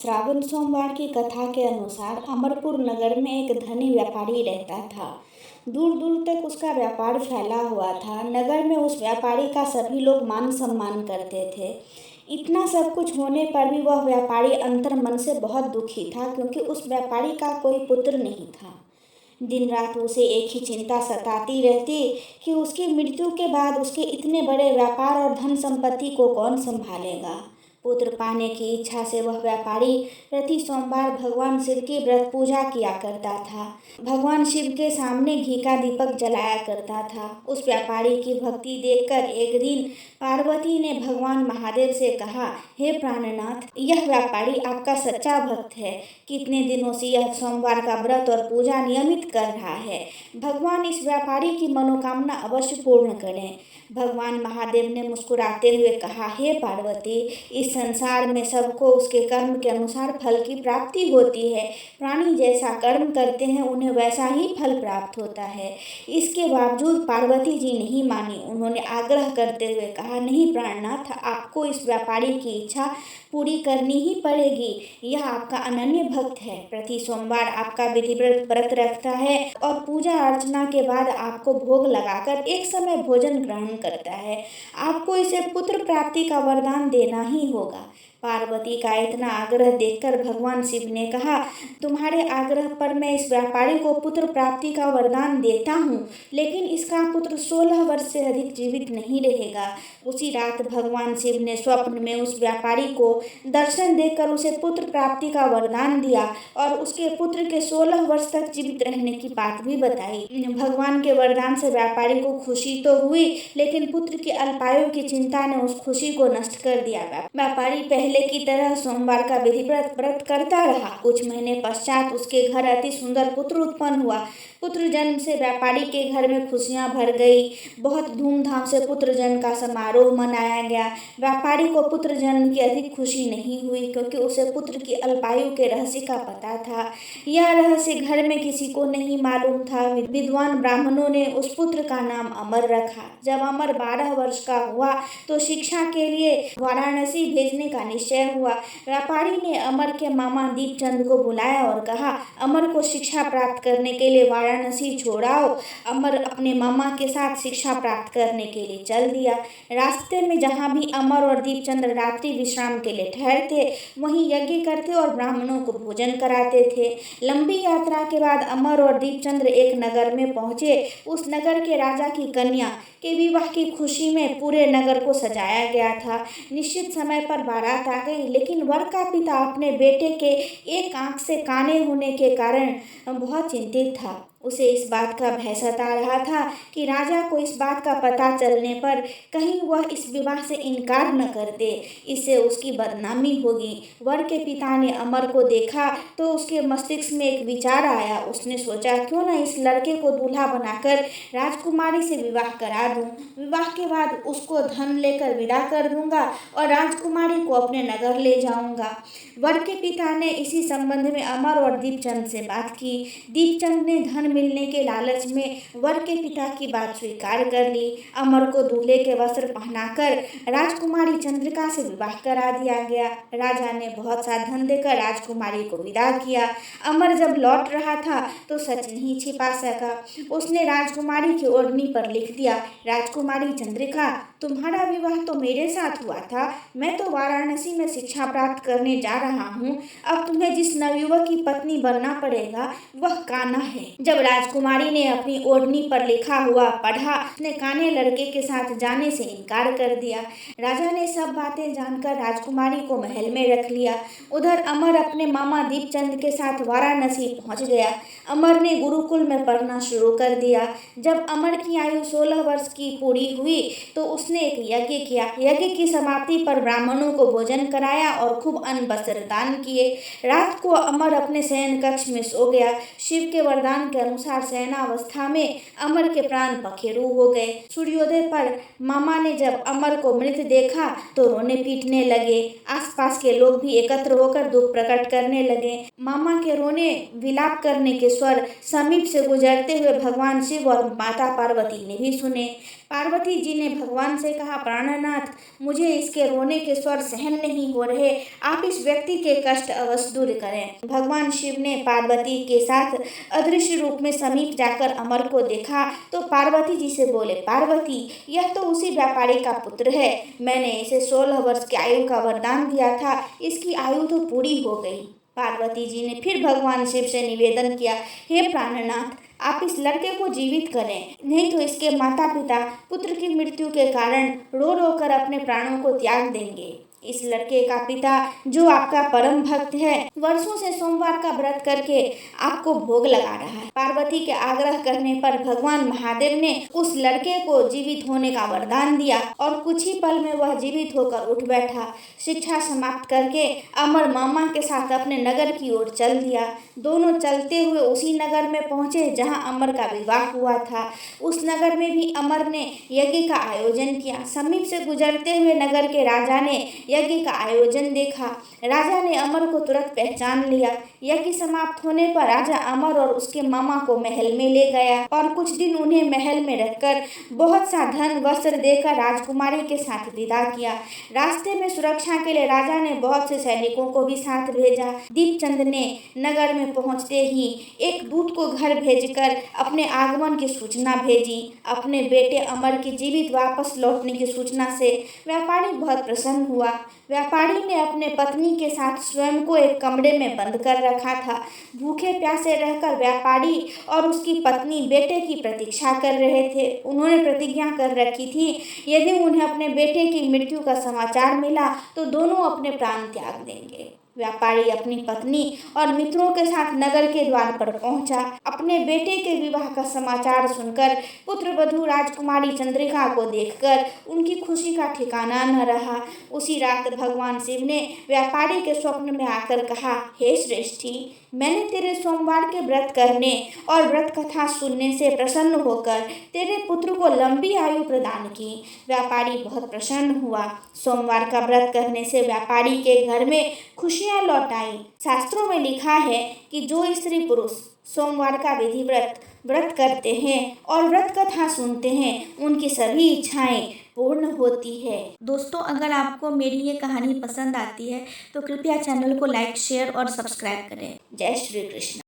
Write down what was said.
श्रावण सोमवार की कथा के अनुसार अमरपुर नगर में एक धनी व्यापारी रहता था। दूर दूर तक उसका व्यापार फैला हुआ था। नगर में उस व्यापारी का सभी लोग मान सम्मान करते थे। इतना सब कुछ होने पर भी वह व्यापारी अंतर मन से बहुत दुखी था, क्योंकि उस व्यापारी का कोई पुत्र नहीं था। दिन रात उसे एक ही चिंता सताती रहती कि उसकी मृत्यु के बाद उसके इतने बड़े व्यापार और धन संपत्ति को कौन संभालेगा। पुत्र पाने की इच्छा से वह व्यापारी प्रति सोमवार भगवान शिव की व्रत पूजा किया करता था। भगवान शिव के सामने घी का दीपक जलाया करता था। उस व्यापारी की भक्ति देखकर एक दिन पार्वती ने भगवान महादेव से कहा, हे प्राणनाथ, यह व्यापारी आपका सच्चा भक्त है। कितने दिनों से यह सोमवार का व्रत और पूजा नियमित कर रहा है। भगवान इस व्यापारी की मनोकामना अवश्य पूर्ण करें। भगवान महादेव ने मुस्कुराते हुए कहा, हे पार्वती, इस संसार में सबको उसके कर्म के अनुसार फल की प्राप्ति होती है। प्राणी जैसा कर्म करते हैं उन्हें वैसा ही फल प्राप्त होता है। इसके बावजूद पार्वती जी नहीं मानी। उन्होंने आग्रह करते हुए कहा, नहीं प्राणनाथ, आपको इस व्यापारी की इच्छा पूरी करनी ही पड़ेगी। यह आपका अनन्य भक्त है। प्रति सोमवार आपका विधिवत व्रत रखता है और पूजा अर्चना के बाद आपको भोग लगाकर एक समय भोजन ग्रहण करता है। आपको इसे पुत्र प्राप्ति का वरदान देना ही होगा। पार्वती का इतना आग्रह देखकर भगवान शिव ने कहा, तुम्हारे आग्रह पर मैं इस व्यापारी को पुत्र प्राप्ति का वरदान देता हूँ, लेकिन इसका पुत्र 16 वर्ष से अधिक जीवित नहीं रहेगा। उसी रात भगवान शिव ने स्वप्न में उस व्यापारी को दर्शन देकर उसे पुत्र प्राप्ति का वरदान दिया और उसके पुत्र के 16 वर्ष तक जीवित रहने की बात भी बताई। भगवान के वरदान से व्यापारी को खुशी तो हुई, लेकिन पुत्र की अल्पायु की चिंता ने उस खुशी को नष्ट कर दिया। व्यापारी पहले की तरह सोमवार का विधिवत व्रत करता रहा। कुछ महीने पश्चात उसके घर अति सुंदर पुत्र उत्पन्न हुआ। पुत्र जन्म से व्यापारी के घर में खुशियां भर गई। बहुत धूमधाम से पुत्र जन्म का समारोह मनाया गया। व्यापारी को पुत्र जन्म की अधिक खुशी नहीं हुई, क्योंकि उसे पुत्र की अल्पायु के रहस्य का पता था। यह रहस्य घर में किसी को नहीं मालूम था। विद्वान ब्राह्मणों ने उस पुत्र का नाम अमर रखा। जब अमर 12 वर्ष का हुआ तो शिक्षा के लिए वाराणसी भेजने का निश्चय हुआ। व्यापारी ने अमर के मामा दीपचंद को बुलाया और कहा, अमर को शिक्षा प्राप्त करने के लिए वाराणसी छोड़ाओ। अमर अपने मामा के साथ शिक्षा प्राप्त करने के लिए चल दिया। रास्ते में जहाँ भी अमर और दीपचंद रात्रि विश्राम के लिए ठहरते, वहीं यज्ञ करते और ब्राह्मणों को भोजन कराते थे। लंबी यात्रा के बाद अमर और दीपचंद एक नगर में पहुंचे। उस नगर के राजा की कन्या के विवाह की खुशी में पूरे नगर को सजाया गया था। निश्चित समय पर बारात आ गई, लेकिन वर का पिता अपने बेटे के एक आंख से काने होने के कारण बहुत चिंतित था। उसे इस बात का भय सता रहा था कि राजा को इस बात का पता चलने पर कहीं वह इस विवाह से इनकार न कर दे, इससे उसकी बदनामी होगी। वर के पिता ने अमर को देखा तो उसके मस्तिष्क में एक विचार आया। उसने सोचा, क्यों न इस लड़के को दूल्हा बनाकर राजकुमारी से विवाह करा दूं। विवाह के बाद उसको धन लेकर विदा कर दूंगा और राजकुमारी को अपने नगर ले जाऊंगा। वर के पिता ने इसी संबंध में अमर और दीपचंद से बात की। दीपचंद ने धन मिलने के लालच में वर के पिता की बात स्वीकार कर ली। अमर को दूल्हे के वस्त्र पहनाकर राजकुमारी चंद्रिका से विवाह करा दिया गया। राजा ने बहुत सा धन देकर राजकुमारी को विदा किया। अमर जब लौट रहा था तो सच नहीं छिपा सका। उसने राजकुमारी की ओढ़नी पर लिख दिया, राजकुमारी चंद्रिका, तुम्हारा विवाह तो मेरे साथ हुआ था। मैं तो वाराणसी में शिक्षा प्राप्त करने जा रहा हूँ। अब तुम्हें जिस नवयुवक की पत्नी बनना पड़ेगा वह कान्हा है। जब राजकुमारी ने अपनी ओढ़नी पर लिखा हुआ पढ़ा, उसने कान्हे लड़के के साथ जाने से इनकार कर दिया। राजा ने सब बातें जानकर राजकुमारी को महल में रख लिया। उधर अमर अपने मामा दीपचंद के साथ वाराणसी पहुंच गया। अमर ने गुरुकुल में पढ़ना शुरू कर दिया। जब अमर की आयु 16 वर्ष की पूरी हुई तो उसने एक यज्ञ किया। यज्ञ की समाप्ति पर ब्राह्मणों को भोजन कराया और खूब अन्न वस्त्र दान किए। रात को अमर अपने शयन कक्ष में सो गया। शिव के वरदान के अनुसार शयनावस्था में अमर के प्राण पखेरु हो गए। सूर्योदय पर मामा ने जब अमर को मृत देखा तो रोने पीटने लगे। आसपास के लोग भी एकत्र होकर दुख प्रकट करने लगे। मामा के रोने विलाप करने के स्वर समीप से गुजरते हुए भगवान शिव और माता पार्वती ने भी सुने। पार्वती जी ने भगवान से कहा, प्राणनाथ, मुझे इसके रोने के स्वर सहन नहीं हो रहे, आप इस व्यक्ति के कष्ट अवश्य दूर करें। भगवान शिव ने पार्वती के साथ अदृश्य रूप में समीप जाकर अमर को देखा तो पार्वती जी से बोले, पार्वती, यह तो उसी व्यापारी का पुत्र है, मैंने इसे 16 वर्ष की आयु का वरदान दिया था, इसकी आयु तो पूरी हो गई। पार्वती जी ने फिर भगवान शिव से निवेदन किया, हे प्राणनाथ, आप इस लड़के को जीवित करें, नहीं तो इसके माता पिता पुत्र की मृत्यु के कारण रो रो कर अपने प्राणों को त्याग देंगे। इस लड़के का पिता, जो आपका परम भक्त है, वर्षों से सोमवार का व्रत करके आपको भोग लगा रहा है। पार्वती के आग्रह करने पर भगवान महादेव ने उस लड़के को जीवित होने का वरदान दिया और कुछ ही पल में वह जीवित होकर उठ बैठा। शिक्षा समाप्त करके अमर मामा के साथ अपने नगर की ओर चल दिया। दोनों चलते हुए उसी नगर में पहुंचे जहां अमर का विवाह हुआ था। उस नगर में भी अमर ने यज्ञ का आयोजन किया। समीप से गुजरते हुए नगर के राजा ने यज्ञ का आयोजन देखा। राजा ने अमर को तुरंत पहचान लिया। यज्ञ समाप्त होने पर राजा अमर और उसके मामा को महल में ले गया और कुछ दिन उन्हें महल में रखकर बहुत सा धन वस्त्र देकर राजकुमारी के साथ विदा किया। रास्ते में सुरक्षा के लिए राजा ने बहुत से सैनिकों को भी साथ भेजा। दीपचंद ने नगर में पहुंचते ही एक दूत को घर भेजकर अपने आगमन की सूचना भेजी। अपने बेटे अमर के जीवित वापस लौटने की सूचना से व्यापारी बहुत प्रसन्न हुआ। व्यापारी ने अपने पत्नी के साथ स्वयं को एक कमरे में बंद कर रखा था। भूखे प्यासे रहकर व्यापारी और उसकी पत्नी बेटे की प्रतीक्षा कर रहे थे। उन्होंने प्रतिज्ञा कर रखी थी, यदि उन्हें अपने बेटे की मृत्यु का समाचार मिला तो दोनों अपने प्राण त्याग देंगे। व्यापारी अपनी पत्नी और मित्रों के साथ नगर के द्वार पर पहुंचा। अपने बेटे के विवाह का समाचार सुनकर पुत्रवधू राजकुमारी चंद्रिका को देखकर उनकी खुशी का ठिकाना न रहा। उसी रात भगवान शिव ने व्यापारी के स्वप्न में आकर कहा, हे श्रेष्ठी, मैंने तेरे सोमवार के व्रत करने और व्रत कथा सुनने से प्रसन्न होकर तेरे पुत्र को लंबी आयु प्रदान की। व्यापारी बहुत प्रसन्न हुआ। सोमवार का व्रत करने से व्यापारी के घर में खुशियां लौट आई। शास्त्रों में लिखा है कि जो स्त्री पुरुष सोमवार का विधि व्रत करते हैं और व्रत कथा सुनते हैं, उनकी सभी इच्छाएं पूर्ण होती है। दोस्तों, अगर आपको मेरी ये कहानी पसंद आती है तो कृपया चैनल को लाइक, शेयर और सब्सक्राइब करें। जय श्री कृष्ण।